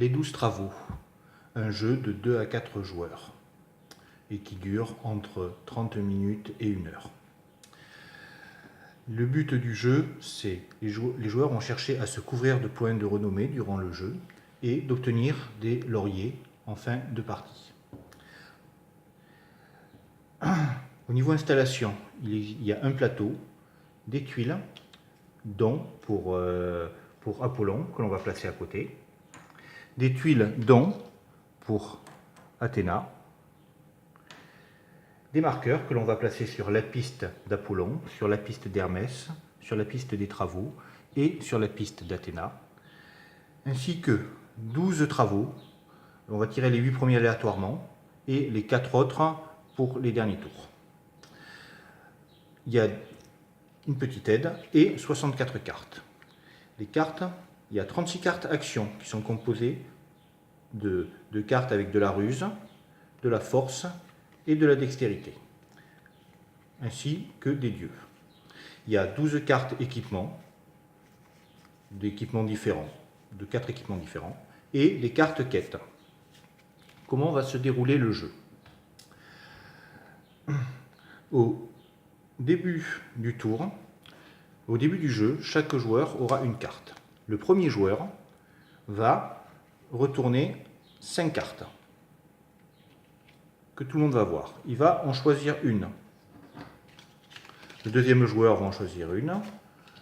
Les 12 travaux, un jeu de 2 à 4 joueurs et qui dure entre 30 minutes et 1 heure. Le but du jeu, c'est les joueurs vont chercher à se couvrir de points de renommée durant le jeu et d'obtenir des lauriers en fin de partie. Au niveau installation, il y a un plateau, des tuiles, dont pour Apollon, que l'on va placer à côté, des tuiles dont pour Athéna, des marqueurs que l'on va placer sur la piste d'Apollon, sur la piste d'Hermès, sur la piste des travaux et sur la piste d'Athéna, ainsi que 12 travaux. On va tirer les 8 premiers aléatoirement et les 4 autres pour les derniers tours. Il y a une petite aide et 64 cartes. Les cartes, il y a 36 cartes actions qui sont composées de cartes avec de la ruse, de la force et de la dextérité, ainsi que des dieux. Il y a 12 cartes équipements, d'équipements différents, de 4 équipements différents, et des cartes quêtes. Comment va se dérouler le jeu? Au début du tour, au début du jeu, chaque joueur aura une carte. Le premier joueur va retourner 5 cartes que tout le monde va voir. Il va en choisir une. Le deuxième joueur va en choisir une.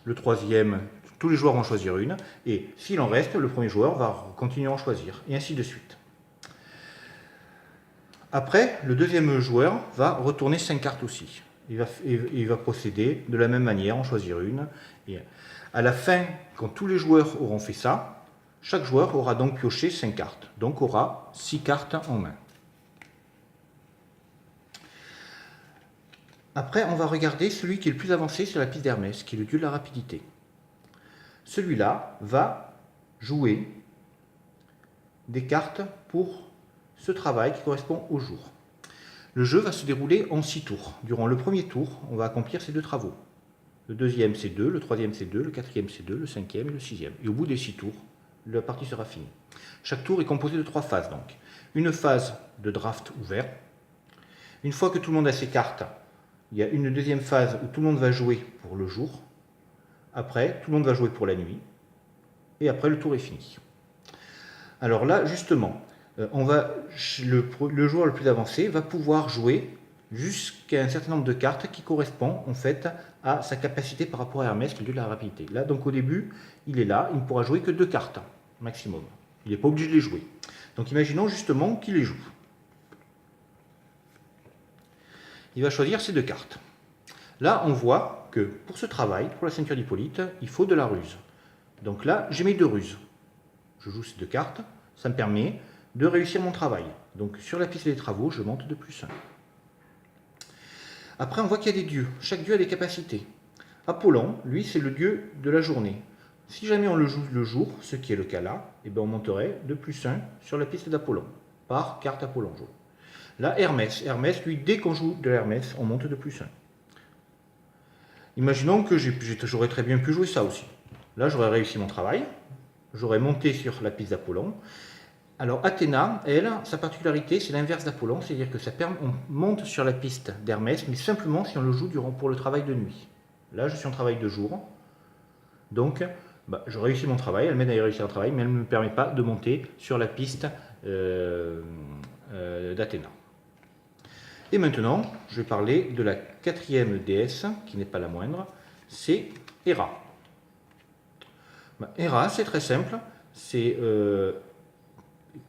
Le troisième, tous les joueurs vont en choisir une. Et s'il en reste, le premier joueur va continuer à en choisir. Et ainsi de suite. Après, le deuxième joueur va retourner 5 cartes aussi. Il va procéder de la même manière, en choisir une. Et à la fin, quand tous les joueurs auront fait ça, chaque joueur aura donc pioché 5 cartes. Donc aura 6 cartes en main. Après, on va regarder celui qui est le plus avancé sur la piste d'Hermès, qui est le dieu de la rapidité. Celui-là va jouer des cartes pour ce travail qui correspond au jour. Le jeu va se dérouler en 6 tours. Durant le premier tour, on va accomplir ces 2 travaux. Le deuxième, c'est 2, le troisième, c'est 2, le quatrième, c'est 2, le cinquième et le sixième. Et au bout des 6 tours, la partie sera finie. Chaque tour est composé de 3 phases, donc. Une phase de draft ouvert. Une fois que tout le monde a ses cartes, il y a une deuxième phase où tout le monde va jouer pour le jour. Après, tout le monde va jouer pour la nuit. Et après, le tour est fini. Alors là, justement, le joueur le plus avancé va pouvoir jouer jusqu'à un certain nombre de cartes qui correspond en fait à sa capacité par rapport à Hermès, le dieu de la rapidité. Là, donc au début, il est là, il ne pourra jouer que 2 cartes maximum. Il n'est pas obligé de les jouer. Donc imaginons justement qu'il les joue. Il va choisir ces 2 cartes. Là, on voit que pour ce travail, pour la ceinture d'Hippolyte, il faut de la ruse. Donc là, j'ai mes 2 ruses. Je joue ces 2 cartes, ça me permet de réussir mon travail. Donc sur la piste des travaux, je monte de +1. Après, on voit qu'il y a des dieux. Chaque dieu a des capacités. Apollon, lui, c'est le dieu de la journée. Si jamais on le joue le jour, ce qui est le cas là, eh bien on monterait de +1 sur la piste d'Apollon, par carte Apollon jouée. Là, Hermès, lui, dès qu'on joue de Hermès, on monte de +1. Imaginons que j'aurais très bien pu jouer ça aussi. Là, j'aurais réussi mon travail, j'aurais monté sur la piste d'Apollon. Alors, Athéna, elle, sa particularité, c'est l'inverse d'Apollon, c'est-à-dire que on monte sur la piste d'Hermès, mais simplement si on le joue pour le travail de nuit. Là, je suis en travail de jour, donc je réussis mon travail, elle m'aide à réussir le travail, mais elle ne me permet pas de monter sur la piste d'Athéna. Et maintenant, je vais parler de la 4e déesse, qui n'est pas la moindre, c'est Héra. Héra, c'est très simple,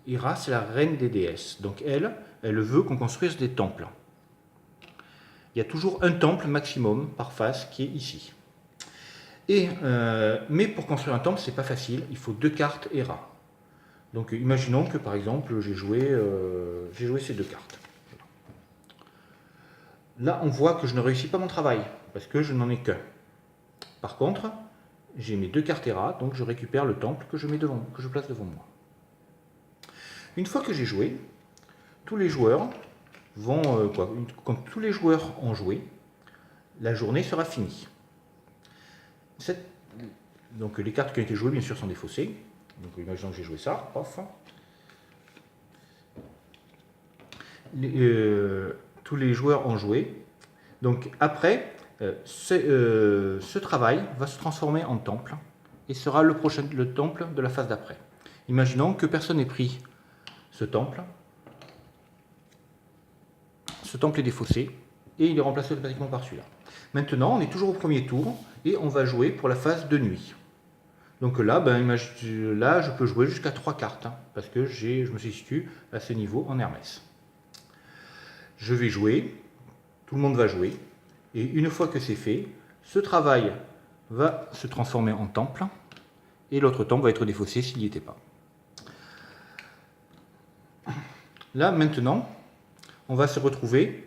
Héra, c'est la reine des déesses. Donc elle veut qu'on construise des temples. Il y a toujours un temple maximum par face qui est ici. Mais pour construire un temple, c'est pas facile, il faut 2 cartes Héra. Donc imaginons que par exemple, j'ai joué ces 2 cartes. Là, on voit que je ne réussis pas mon travail, parce que je n'en ai qu'un. Par contre, j'ai mes 2 cartes Héra, donc je récupère le temple que je place devant moi. Une fois que j'ai joué, tous les joueurs vont... quand tous les joueurs ont joué, la journée sera finie. Donc les cartes qui ont été jouées, bien sûr, sont défaussées. Donc imaginons que j'ai joué ça, off. Tous les joueurs ont joué. Donc après, ce travail va se transformer en temple et sera le temple de la phase d'après. Imaginons que personne n'ait pris ce temple. Ce temple est défaussé et il est remplacé automatiquement par celui-là. Maintenant, on est toujours au premier tour et on va jouer pour la phase de nuit. Donc là, là je peux jouer jusqu'à 3 cartes parce que je me situe à ce niveau en Hermès. Je vais jouer, tout le monde va jouer, et une fois que c'est fait, ce travail va se transformer en temple, et l'autre temple va être défaussé s'il n'y était pas. Là, maintenant, on va se retrouver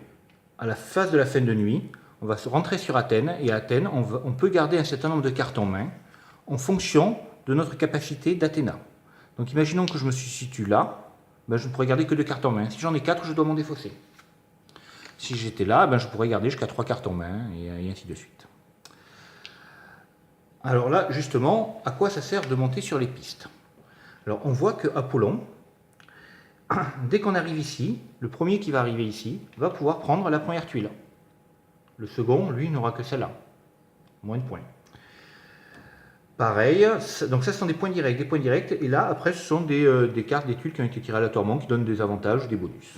à la phase de la fin de nuit, on va se rentrer sur Athènes, et à Athènes, on peut garder un certain nombre de cartes en main, en fonction de notre capacité d'Athéna. Donc imaginons que je me situe là, je ne pourrais garder que 2 cartes en main. Si j'en ai 4, je dois m'en défausser. Si j'étais là, je pourrais garder jusqu'à 3 cartes en main, et ainsi de suite. Alors là, justement, à quoi ça sert de monter sur les pistes? Alors on voit que Apollon, dès qu'on arrive ici, le premier qui va arriver ici, va pouvoir prendre la première tuile. Le second, lui, n'aura que celle-là. Moins de points. Pareil, donc ça ce sont des points directs, et là, après, ce sont des cartes, des tuiles qui ont été tirées aléatoirement, qui donnent des avantages ou des bonus.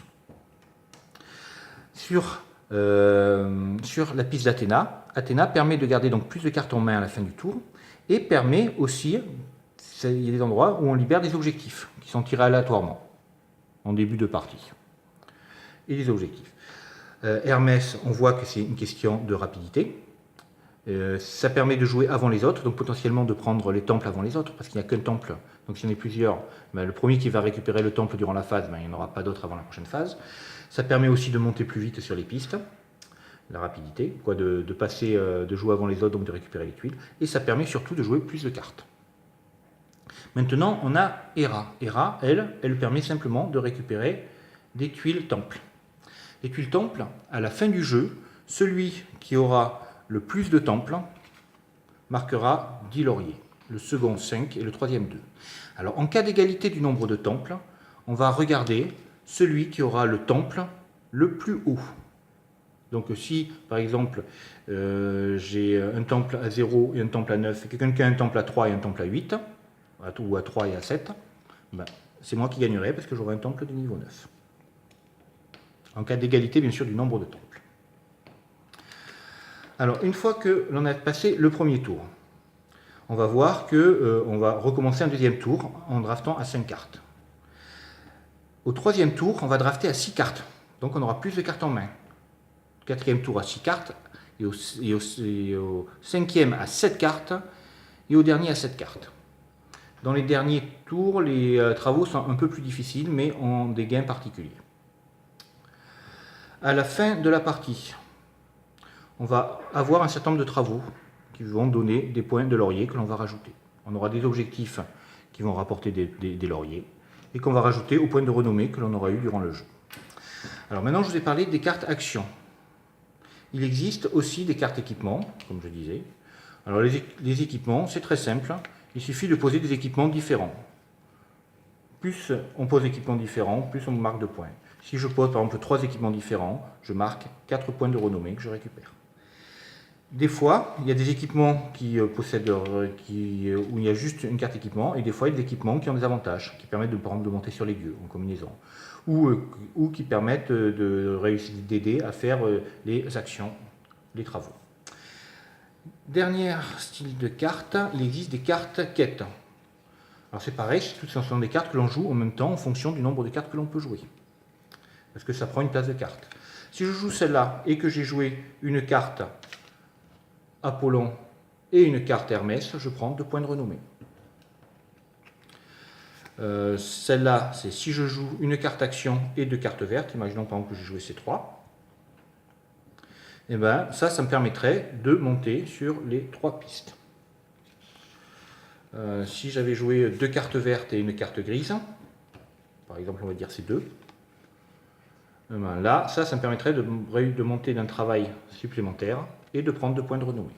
Sur la piste d'Athéna, Athéna permet de garder donc plus de cartes en main à la fin du tour, et permet aussi, il y a des endroits où on libère des objectifs, qui sont tirés aléatoirement, en début de partie. Et des objectifs. Hermès, on voit que c'est une question de rapidité. Ça permet de jouer avant les autres, donc potentiellement de prendre les temples avant les autres, parce qu'il n'y a qu'un temple. Donc s'il y en a plusieurs, le premier qui va récupérer le temple durant la phase, il n'y en aura pas d'autre avant la prochaine phase. Ça permet aussi de monter plus vite sur les pistes, la rapidité, de jouer avant les autres, donc de récupérer les tuiles. Et ça permet surtout de jouer plus de cartes. Maintenant, on a Héra. Héra, elle permet simplement de récupérer des tuiles temples. Les tuiles temples, à la fin du jeu, celui qui aura le plus de temples marquera 10 lauriers, le second 5 et le troisième 2. Alors en cas d'égalité du nombre de temples, on va regarder celui qui aura le temple le plus haut. Donc si par exemple j'ai un temple à 0 et un temple à 9, et quelqu'un qui a un temple à 3 et un temple à 8, ou à 3 et à 7, c'est moi qui gagnerai parce que j'aurai un temple de niveau 9. En cas d'égalité bien sûr du nombre de temples. Alors, une fois que l'on a passé le premier tour, on va voir qu'on va recommencer un deuxième tour en draftant à 5 cartes. Au troisième tour, on va drafter à 6 cartes, donc on aura plus de cartes en main. Au quatrième tour à 6 cartes, et au cinquième à 7 cartes, et au dernier à 7 cartes. Dans les derniers tours, les travaux sont un peu plus difficiles, mais ont des gains particuliers. À la fin de la partie, on va avoir un certain nombre de travaux qui vont donner des points de laurier que l'on va rajouter. On aura des objectifs qui vont rapporter des lauriers et qu'on va rajouter aux points de renommée que l'on aura eu durant le jeu. Alors maintenant, je vous ai parlé des cartes actions. Il existe aussi des cartes équipements, comme je disais. Alors les équipements, c'est très simple. Il suffit de poser des équipements différents. Plus on pose d'équipements différents, plus on marque de points. Si je pose par exemple 3 équipements différents, je marque 4 points de renommée que je récupère. Des fois, il y a des équipements où il y a juste une carte équipement, et des fois, il y a des équipements qui ont des avantages, qui permettent par exemple de monter sur les dieux en combinaison, ou qui permettent d'aider à faire les actions, les travaux. Dernier style de carte, il existe des cartes quêtes. Alors c'est pareil, ce sont des cartes que l'on joue en même temps en fonction du nombre de cartes que l'on peut jouer, parce que ça prend une place de carte. Si je joue celle-là et que j'ai joué une carte Apollon et une carte Hermès, je prends 2 points de renommée. Celle-là, c'est si je joue une carte action et 2 cartes vertes, imaginons par exemple que j'ai joué ces 3, et ça me permettrait de monter sur les 3 pistes. Si j'avais joué 2 cartes vertes et une carte grise, par exemple on va dire ces 2, là, ça me permettrait de monter d'un travail supplémentaire et de prendre 2 points de renommée.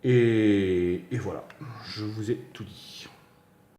Et voilà, je vous ai tout dit.